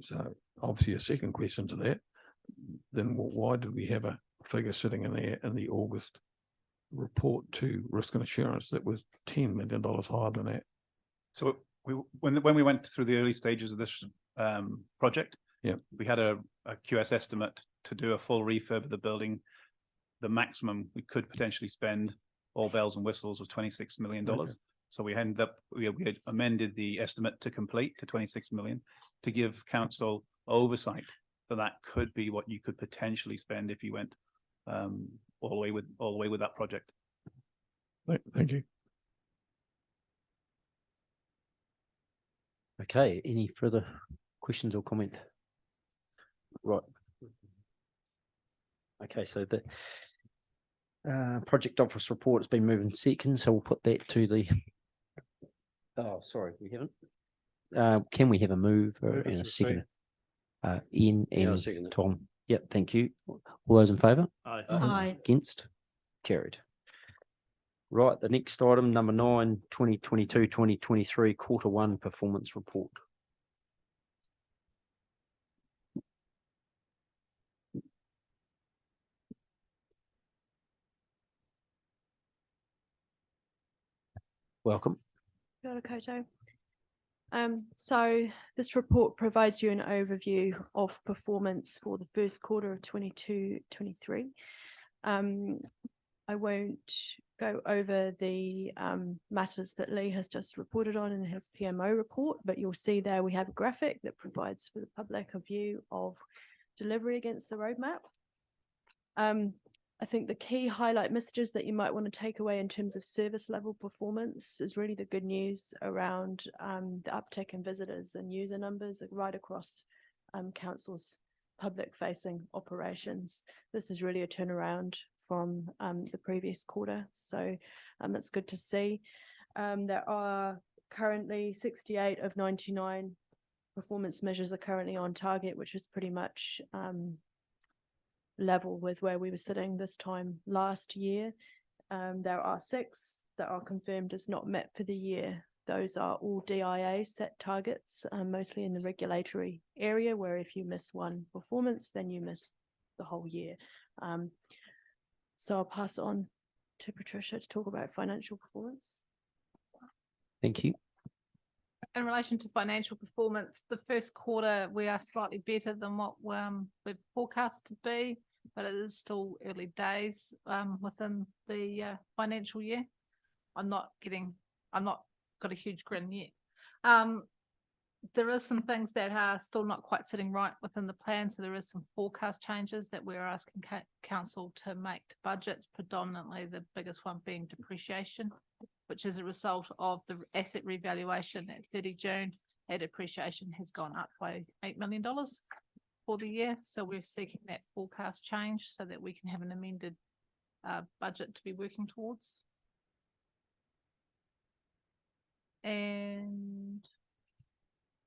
So obviously a second question to that, then why did we have a figure sitting in there in the August report to Risk and Assurance that was $10 million higher than that? So when we went through the early stages of this project, yeah, we had a QS estimate to do a full refurb of the building. The maximum we could potentially spend, all bells and whistles, was $26 million. Okay. So we ended up, we had amended the estimate to complete to 26 million to give council oversight. So that could be what you could potentially spend if you went all the way with that project. Thank you. Okay, any further questions or comment? Right. Okay, so the project office report has been moved in second, so we'll put that to the. Oh, sorry, we haven't. Can we have a move in a second? Ian Yeah, I'll and second it. Tom. Yep, thank you. All those in favour? Aye. Aye. Against? Carried. Right, the next item, number 9, 2022-2023 quarter one performance report. Welcome. Kia ora koutou. So this report provides you an overview of performance for the first quarter of 22-23. I won't go over the matters that Lee has just reported on in his PMO report, but you'll see there we have a graphic that provides for the public a view of delivery against the roadmap. I think the key highlight messages that you might want to take away in terms of service level performance is really the good news around the uptick in visitors and user numbers right across council's public facing operations. This is really a turnaround from the previous quarter, so that's good to see. There are currently 68 of 99 performance measures are currently on target, which is pretty much level with where we were sitting this time last year. There are 6 that are confirmed as not met for the year. Those are all DIA set targets, mostly in the regulatory area, where if you miss one performance, then you miss the whole year. So I'll pass on to Patricia to talk about financial performance. Thank you. In relation to financial performance, the first quarter, we are slightly better than what we've forecast to be, but it is still early days within the financial year. I'm not got a huge grin yet. There is some things that are still not quite sitting right within the plan. So there is some forecast changes that we're asking council to make to budgets, predominantly the biggest one being depreciation, which is a result of the asset revaluation at 30 June. Our depreciation has gone up by $8 million for the year. So we're seeking that forecast change so that we can have an amended budget to be working towards. And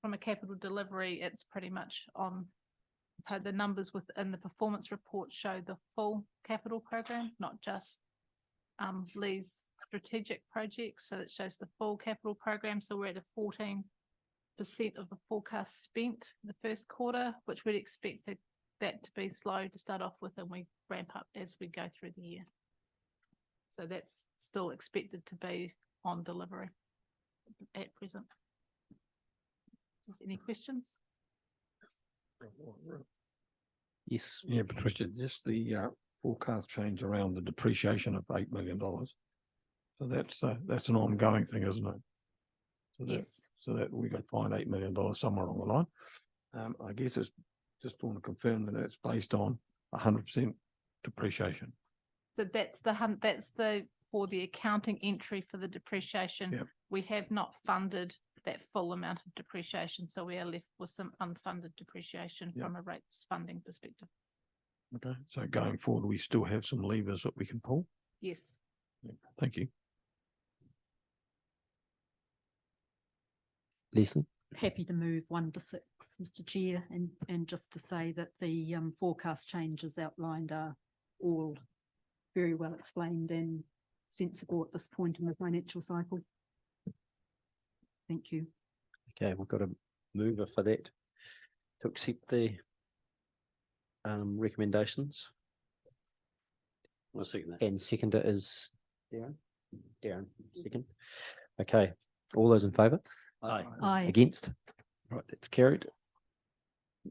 from a capital delivery, it's pretty much on. So the numbers within the performance report show the full capital program, not just Lee's strategic projects. So it shows the full capital program. So we're at a 14% of the forecast spent in the first quarter, which we'd expect that to be slow to start off with, and we ramp up as we go through the year. So that's still expected to be on delivery at present. Is there any questions? Yes. Yeah, Patricia, just the forecast change around the depreciation of $8 million. So that's an ongoing thing, isn't it? So that- Yes. So that we got to find $8 million somewhere along the line. I guess it's just want to confirm that that's based on 100% depreciation. So that's for the accounting entry for the depreciation. Yep. We have not funded that full amount of depreciation, so we are left with some unfunded depreciation Yep. from a rates funding perspective. Okay, so going forward, we still have some levers that we can pull. Yes. Thank you. Leslie? Happy to move 1 to 6, Mr. Chair, and just to say that the forecast changes outlined are all very well explained and sensible at this point in the financial cycle. Thank you. Okay, we've got a mover for that to accept the recommendations. I'll second that. And seconder is Darren? Darren, second. Okay, all those in favour? Aye. Aye. Against? Right, that's carried.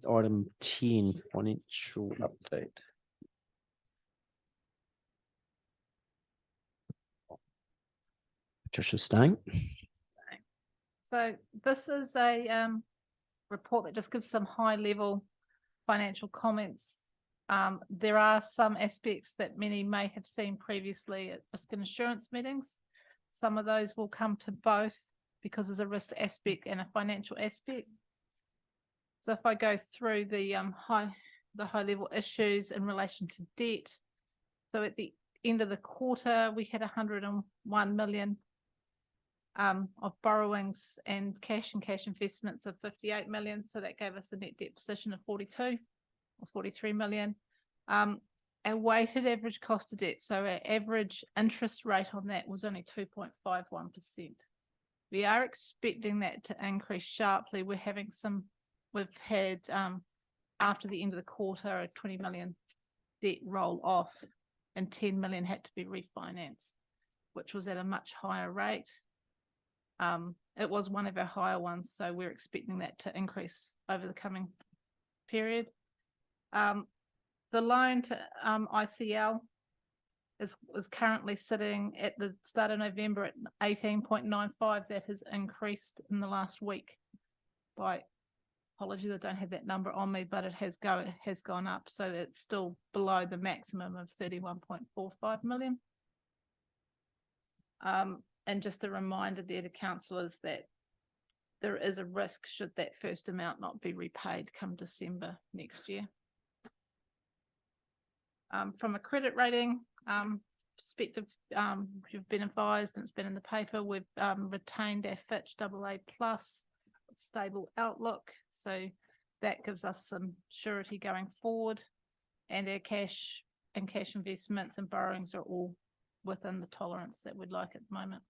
Item 10, financial update. Patricia staying. So this is a report that just gives some high level financial comments. There are some aspects that many may have seen previously at risk and assurance meetings. Some of those will come to both because there's a risk aspect and a financial aspect. So if I go through the high level issues in relation to debt. So at the end of the quarter, we had 101 million of borrowings and cash investments of 58 million. So that gave us a net debt position of 42 or 43 million. Our weighted average cost of debt, so our average interest rate on that was only 2.51%. We are expecting that to increase sharply. We've had after the end of the quarter, a 20 million debt roll off and 10 million had to be refinanced, which was at a much higher rate. It was one of our higher ones, so we're expecting that to increase over the coming period. The loan to ICL is currently sitting at the start of November at 18.95. That has increased in the last week by, apologies, I don't have that number on me, but it has gone up. So it's still below the maximum of 31.45 million. And just a reminder there to councillors that there is a risk should that first amount not be repaid come December next year. From a credit rating perspective, you've been advised and it's been in the paper, we've retained our Fitch AA+ stable outlook. So that gives us some surety going forward, and our cash investments and borrowings are all within the tolerance that we'd like at the moment.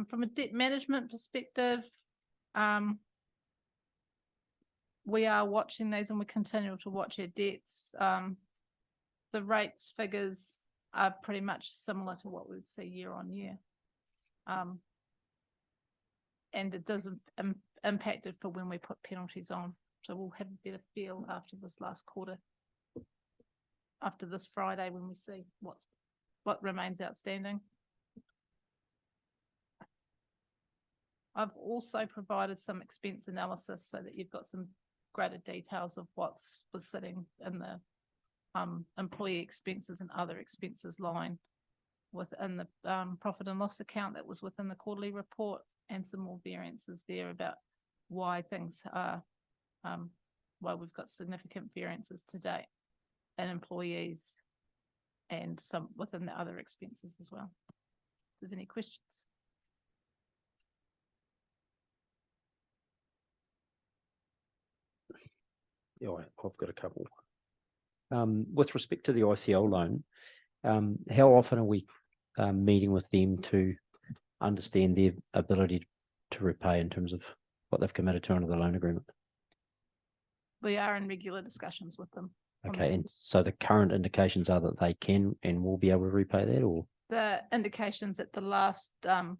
From a debt management perspective, we are watching these and we continue to watch our debts. The rates figures are pretty much similar to what we would see year on year. And it doesn't impact it for when we put penalties on. So we'll have a better feel after this last quarter, after this Friday, when we see what remains outstanding. I've also provided some expense analysis so that you've got some greater details of was sitting in the employee expenses and other expenses line within the profit and loss account that was within the quarterly report, and some more variances there about why things are, why we've got significant variances to date in employees and some within the other expenses as well. If there's any questions? Yeah, I've got a couple. With respect to the ICL loan, how often are we meeting with them to understand their ability to repay in terms of what they've committed to under the loan agreement? We are in regular discussions with them. Okay, and so the current indications are that they can and will be able to repay that, or? The indications at the last update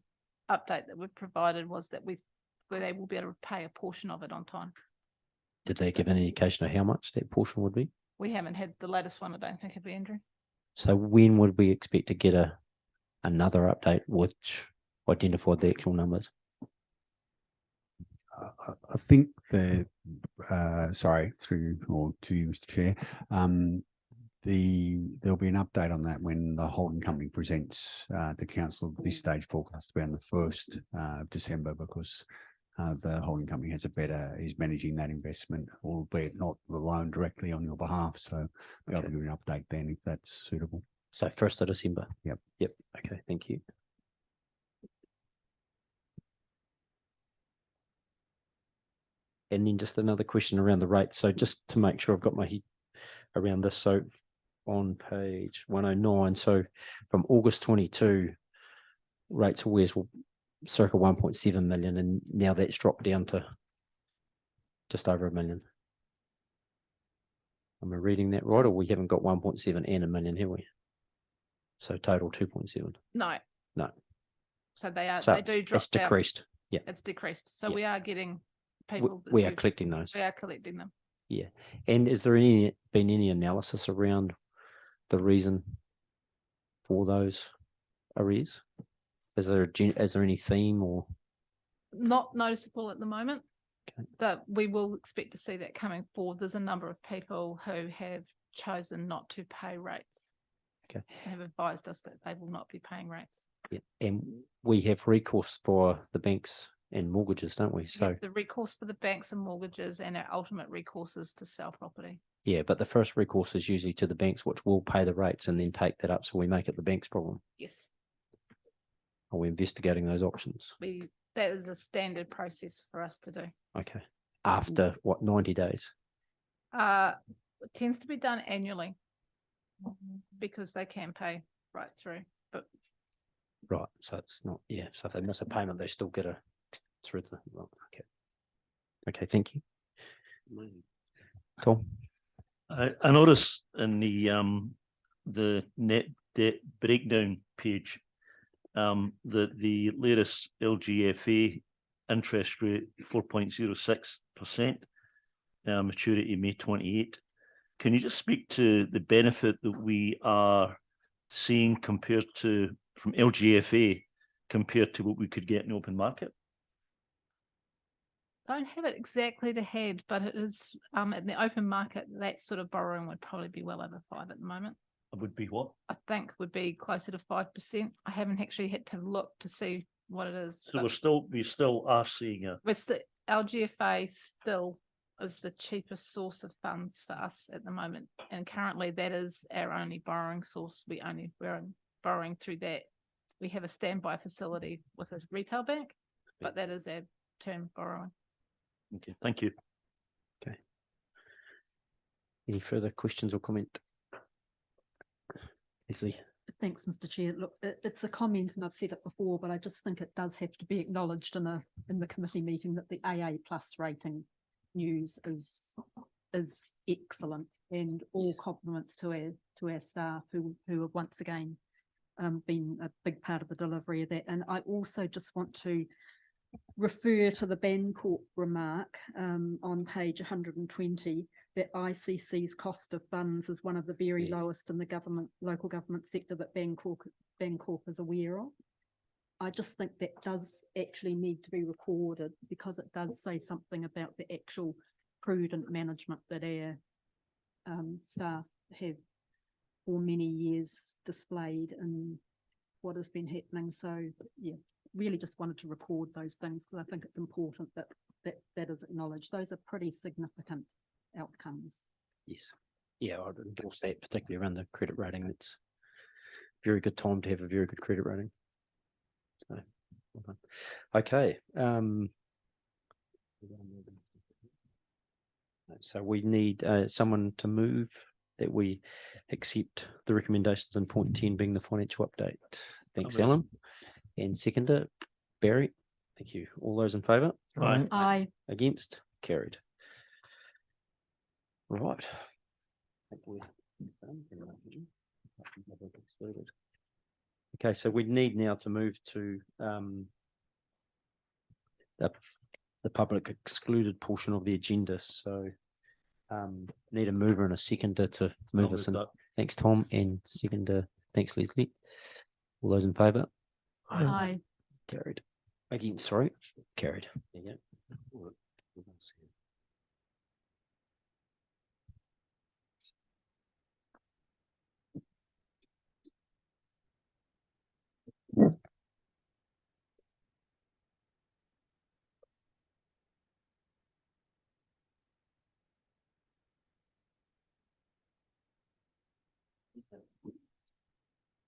that we've provided was that where they will be able to pay a portion of it on time. Did they give an indication of how much that portion would be? We haven't had the latest one, I don't think, have we, Andrew? So when would we expect to get another update which identified the actual numbers? I think the, sorry, through or to you, Mr. Chair, there'll be an update on that when the holding company presents to council. This stage forecast to be on the 1st of December, because the holding company is managing that investment, albeit not the loan directly on your behalf. So be able to give you an update then if that's suitable. So 1st of December. Yep. Yep. Okay. Thank you. And then just another question around the rate. So just to make sure I've got my head around this. So on page 109, so from August 22, rates of wares were circa 1.7 million, and now that's dropped down to just over $1 million. Am I reading that right? Or we haven't got 1.7 and $1 million, have we? So total 2.7. No. No. So they are, So they do drop it's down. decreased. Yeah. It's decreased. So Yeah. we are getting people. We that are collecting those. We are collecting them. Yeah. And is there been any analysis around the reason for those arrears? Is there any theme or? Not noticeable at the moment. Okay. But we will expect to see that coming forward. There's a number of people who have chosen not to pay rates. Okay. And have advised us that they will not be paying rates. Yeah. And we have recourse for the banks and mortgages, don't we? We So have the recourse for the banks and mortgages, and our ultimate recourse is to sell property. yeah, but the first recourse is usually to the banks, which will pay the rates and then take that up. So we make it the bank's problem. Yes. Are we investigating those options? That is a standard process for us to do. Okay. After what, 90 days? It tends to be done annually because they can pay right through, but Right. So it's not, yeah. So if they miss a payment, they still get through the, well, okay. Okay. Thank you. Tom? I notice in the net debt breakdown page, that the latest LGFA interest rate 4.06%, maturity May 28. Can you just speak to the benefit that we are seeing compared to from LGFA compared to what we could get in the open market? don't have it exactly to hand, but it is in the open market, that sort of borrowing would probably be well over 5 at the moment. It would be what? I think would be closer to 5%. I haven't actually had to look to see what it is. So we still are seeing a. With the LGFA still is the cheapest source of funds for us at the moment. And currently that is our only borrowing source. We're borrowing through that. We have a standby facility with a retail bank, but that is our term borrowing. Okay, thank you. Okay. Any further questions or comment? Leslie? Thanks, Mr. Chair. Look, it's a comment, and I've said it before, but I just think it does have to be acknowledged in the committee meeting that the AA plus rating news is excellent, and all compliments to our staff who have once again been a big part of the delivery of that. And I also just want to refer to the Bancorp remark on page 120 that ICC's cost of funds is one of the very lowest in the local government sector that Bancorp is aware of. I just think that does actually need to be recorded because it does say something about the actual prudent management that our staff have for many years displayed in what has been happening. So yeah, really just wanted to record those things because I think it's important that is acknowledged. Those are pretty significant outcomes. Yes. Yeah, I'd endorse that, particularly around the credit rating. It's a very good time to have a very good credit rating. So, well done. Okay. So we need someone to move that we accept the recommendations in point 10 being the financial update. Thanks, Alan. And seconder, Barry. Thank you. All those in favour? Aye. Aye. Against? Carried. Right. Okay, so we need now to move to the public excluded portion of the agenda. So need a mover and a seconder to move us in. Thanks, Tom, and second, thanks, Leslie. All those in favour? Aye. Carried. Against, sorry, carried. There you go.